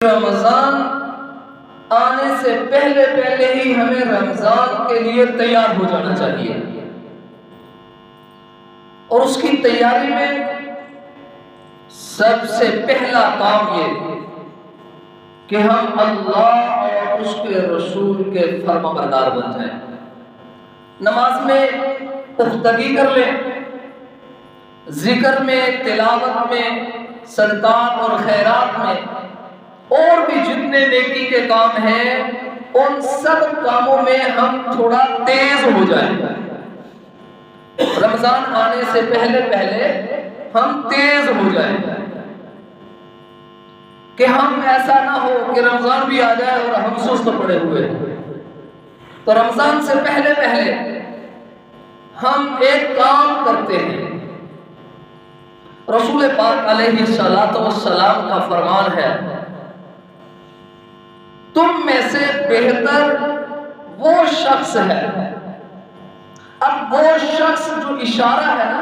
रमजान आने से पहले पहले ही हमें रमजान के लिए तैयार हो जाना चाहिए और उसकी तैयारी में सबसे पहला काम ये कि हम अल्लाह और उसके रसूल के फर्माबरदार बन जाएं। नमाज में पुख्तगी कर लें, जिक्र में, तिलावत में, सदकात और खैरात में, और भी जितने नेकी के काम हैं उन सब कामों में हम थोड़ा तेज हो जाएं। रमजान आने से पहले पहले हम तेज हो जाएं कि हम ऐसा ना हो कि रमजान भी आ जाए और हम सुस्त पड़े हुए। तो रमजान से पहले पहले हम एक काम करते हैं। रसूल पाक अलैहिस्सलातु वस्सलाम का फरमान है, तुम में से बेहतर वो शख्स है। अब वो शख्स जो इशारा है ना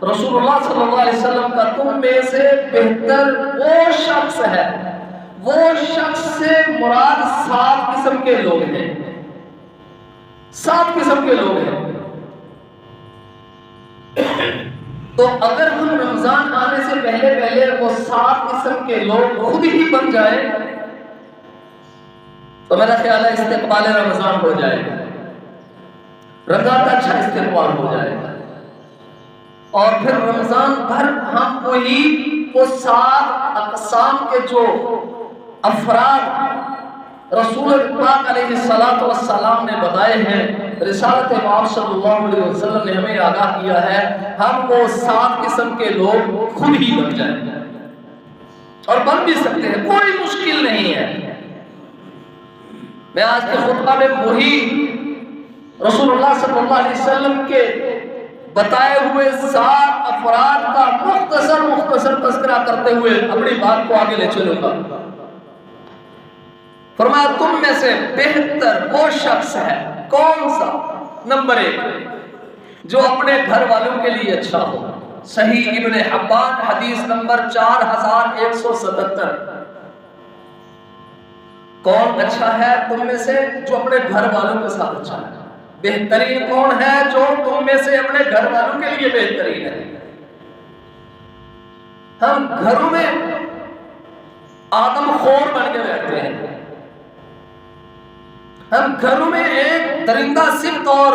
रसूलुल्लाह सल्लल्लाहु अलैहि वसल्लम का, तुम में से बेहतर वो शख्स है, वो शख्स से मुराद 7 किस्म के लोग हैं। 7 किस्म के लोग हैं। तो अगर हम रमजान आने से पहले पहले वो 7 किस्म के लोग खुद ही बन जाए तो मेरा ख्याल है इस्तेक़बाल रमजान हो जाएगा, रमजान का अच्छा इस्तेक़बाल हो जाएगा। और फिर रमजान भर हम वो 7 अक़साम के जो अफराद रसूल पाक अलैहिस्सलातु वस्सलाम ने बताए हैं, रिसालत पाक सल्लल्लाहु अलैहि वसल्लम ने हमें आगाह किया है, हम वो 7 किस्म के लोग खुद ही बन जाएंगे और बन भी सकते हैं, कोई मुश्किल नहीं है। मैं आज के खुतबा में वही रसूलुल्लाह सल्लल्लाहु अलैहि वसल्लम के बताए हुए 7 अफराद का मुख्तसर तज़किरा करते हुए अपनी बात को आगे ले चलूंगा। फरमाया, तुम में से बेहतर वो शख्स है, कौन सा? नंबर 1, जो अपने घर वालों के लिए अच्छा हो। सही इब्ने हिब्बान हदीस नंबर 4177। कौन अच्छा है तुम में से? जो अपने घर वालों के साथ अच्छा है। बेहतरीन कौन है? जो तुम में से अपने घर वालों के लिए बेहतरीन है। हम घरों में आदमखोर बन के बैठते हैं। हम घरों में एक दरिंदा सिफ्त और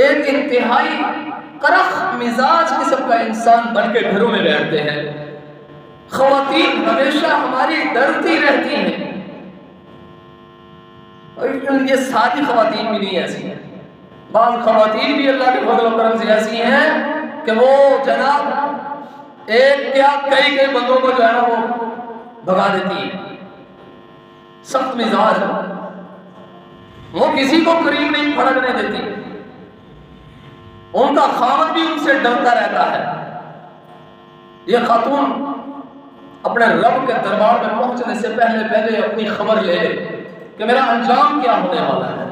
एक इंतहाई करख मिजाज किस्म का इंसान बन के घरों में बैठते हैं। ख़वातीन हमेशा हमारी डरती रहती हैं, और ये सारी ख़वातीन भी नहीं ऐसी हैं। बाज़ ख़वातीन भी अल्लाह के फज़ल और करम से ऐसी हैं कि वो जनाब एक क्या कई बंदों को जो है ना वो भगा देती है। सख्त मिजाज, वो किसी को करीब नहीं फड़कने देती। उनका खामद भी उनसे डरता रहता है। ये खातून अपने रब के दरबार में पहुंचने से पहले पहले अपनी खबर ले ले कि मेरा अंजाम क्या होने वाला है।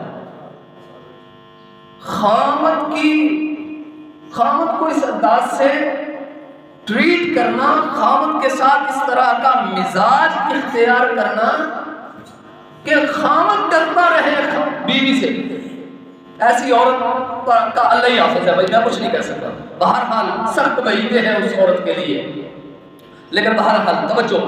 खामद को इस अंदाज से ट्रीट करना, खामद के साथ इस तरह का मिजाज इख्तियार करना कि खामद डरता रहे बीवी से, ऐसी औरत का अल्लाह ही हाफ़िज़ है भाई, मैं कुछ नहीं कह सकता। बहरहाल सख्त वईदें हैं उस औरत के लिए, लेकिन बहरहाल तवज्जो।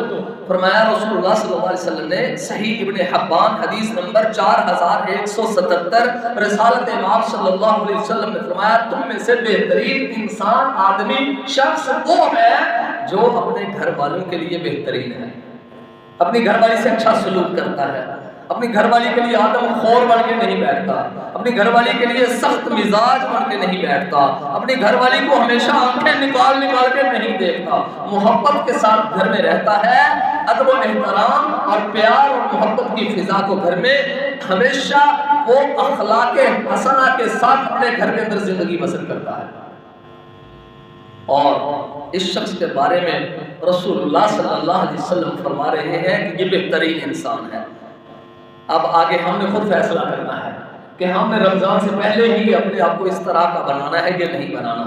फरमाया रसूलुल्लाह सल्लल्लाहु अलैहि वसल्लम ने सही इब्ने हिब्बान हदीस नंबर 4177, रिसालत पाक सल्लल्लाहु अलैहि वसल्लम ने फरमाया, तुम में से बेहतरीन इंसान, आदमी, शख्स वो है जो अपने घर वालों के लिए बेहतरीन है, अपनी घरवाली से अच्छा सलूक करता है, अपनी घरवाली के लिए आदमखोर बन के नहीं बैठता, अपनी घरवाली के लिए सख्त मिजाज बन के नहीं बैठता, अपनी घरवाली को हमेशा आंखें निकाल के नहीं देखता, मोहब्बत के साथ घर में रहता है, अदब और एहतराम और प्यार और मोहब्बत की फिजा को घर में हमेशा वो अखलाके हसना के साथ अपने घर के अंदर जिंदगी बसर करता है। और इस शख्स के बारे में रसूलुल्लाह सल्लल्लाहु अलैहि वसल्लम फरमा रहे हैं कि ये बेहतरीन इंसान है। अब आगे हमने खुद फैसला करना है कि हमने रमजान से पहले ही अपने आप को इस तरह का बनाना है कि नहीं बनाना।